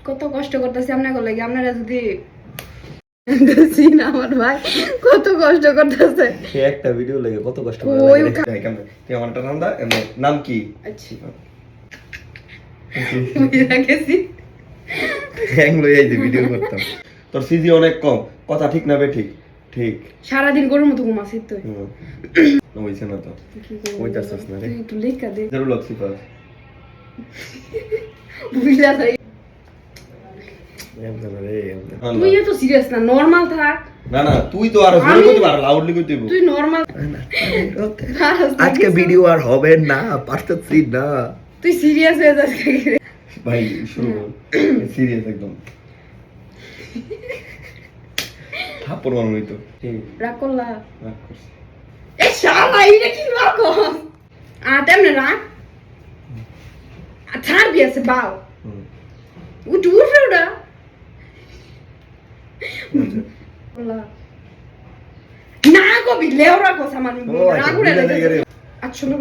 কত কষ্ট করতেছি আপনাকে লাগে, আপনারা যদি আমার ভাই কত কষ্ট করতেছে একটা ভিডিও লাগে কত কষ্ট করে তুই আমার নাম দা নাম কি আচ্ছা ভিডিও করতাম তোর সিজি অনেক কম কথা ঠিক না বে ঠিক ঠিক সারাদিন গরুর মতো ঘুমাসি তুই হইছে না তো কইতাছস না রে তুই একটু লেখা দে জরুর লাগছি পাস বুঝলা তাই তুই এত সিরিয়াস না, নরমাল থাক। না না তুই তো আর জোরে কইতে পার লাউডলি কইতে হইব তুই নরমাল আজকে ভিডিও আর হবে না পারতেছি না তুই সিরিয়াস হয়ে যাস ভাই শুরু সিরিয়াস একদম থাপ্পড় মারুন হইতো রাগ করলা রাগ করছি এ শালা এইটা কি রাগ তেমনে রাগ ছাড় বিয়াছে বাও উঠ উঠ ওটা না কবি লেওরা কথা মানে রাগ উড়ে লাগে আচ্ছা লোক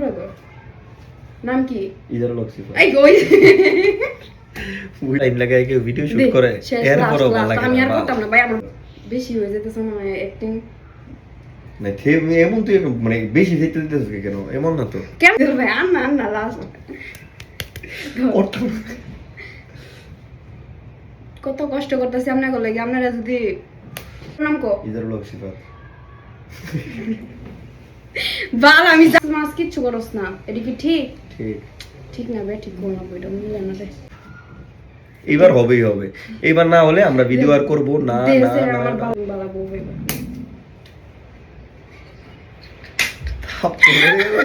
নাম কি ইদার লক্সি এই কই টাইম লাগায় কেউ ভিডিও শুট করে এরপরও ভালো লাগে আমি আর করতাম না ভাই, আমার বেশি হয়ে যেতেছে মনে হয় অ্যাক্টিং না থেমে এমন তুই মানে বেশি দেখতে দিতেছিস কেন এমন না তো কেমন ভাই আন্না লাস্ট কত কষ্ট করতেছি আপনাকে লাগে, আপনারা যদি নাম কো ইদার লক্সি বাল আমি মাছ কিচ্ছু করস না, এটা কি ঠিক ঠিক ঠিক না ভাই, ঠিক বলনা বইটা মিলে না রে এবার হবেই হবে, এবার না হলে আমরা ভিডিও আর করব না না দেশে না আমার বাল বালা বলবে থাপ্পড় মেরে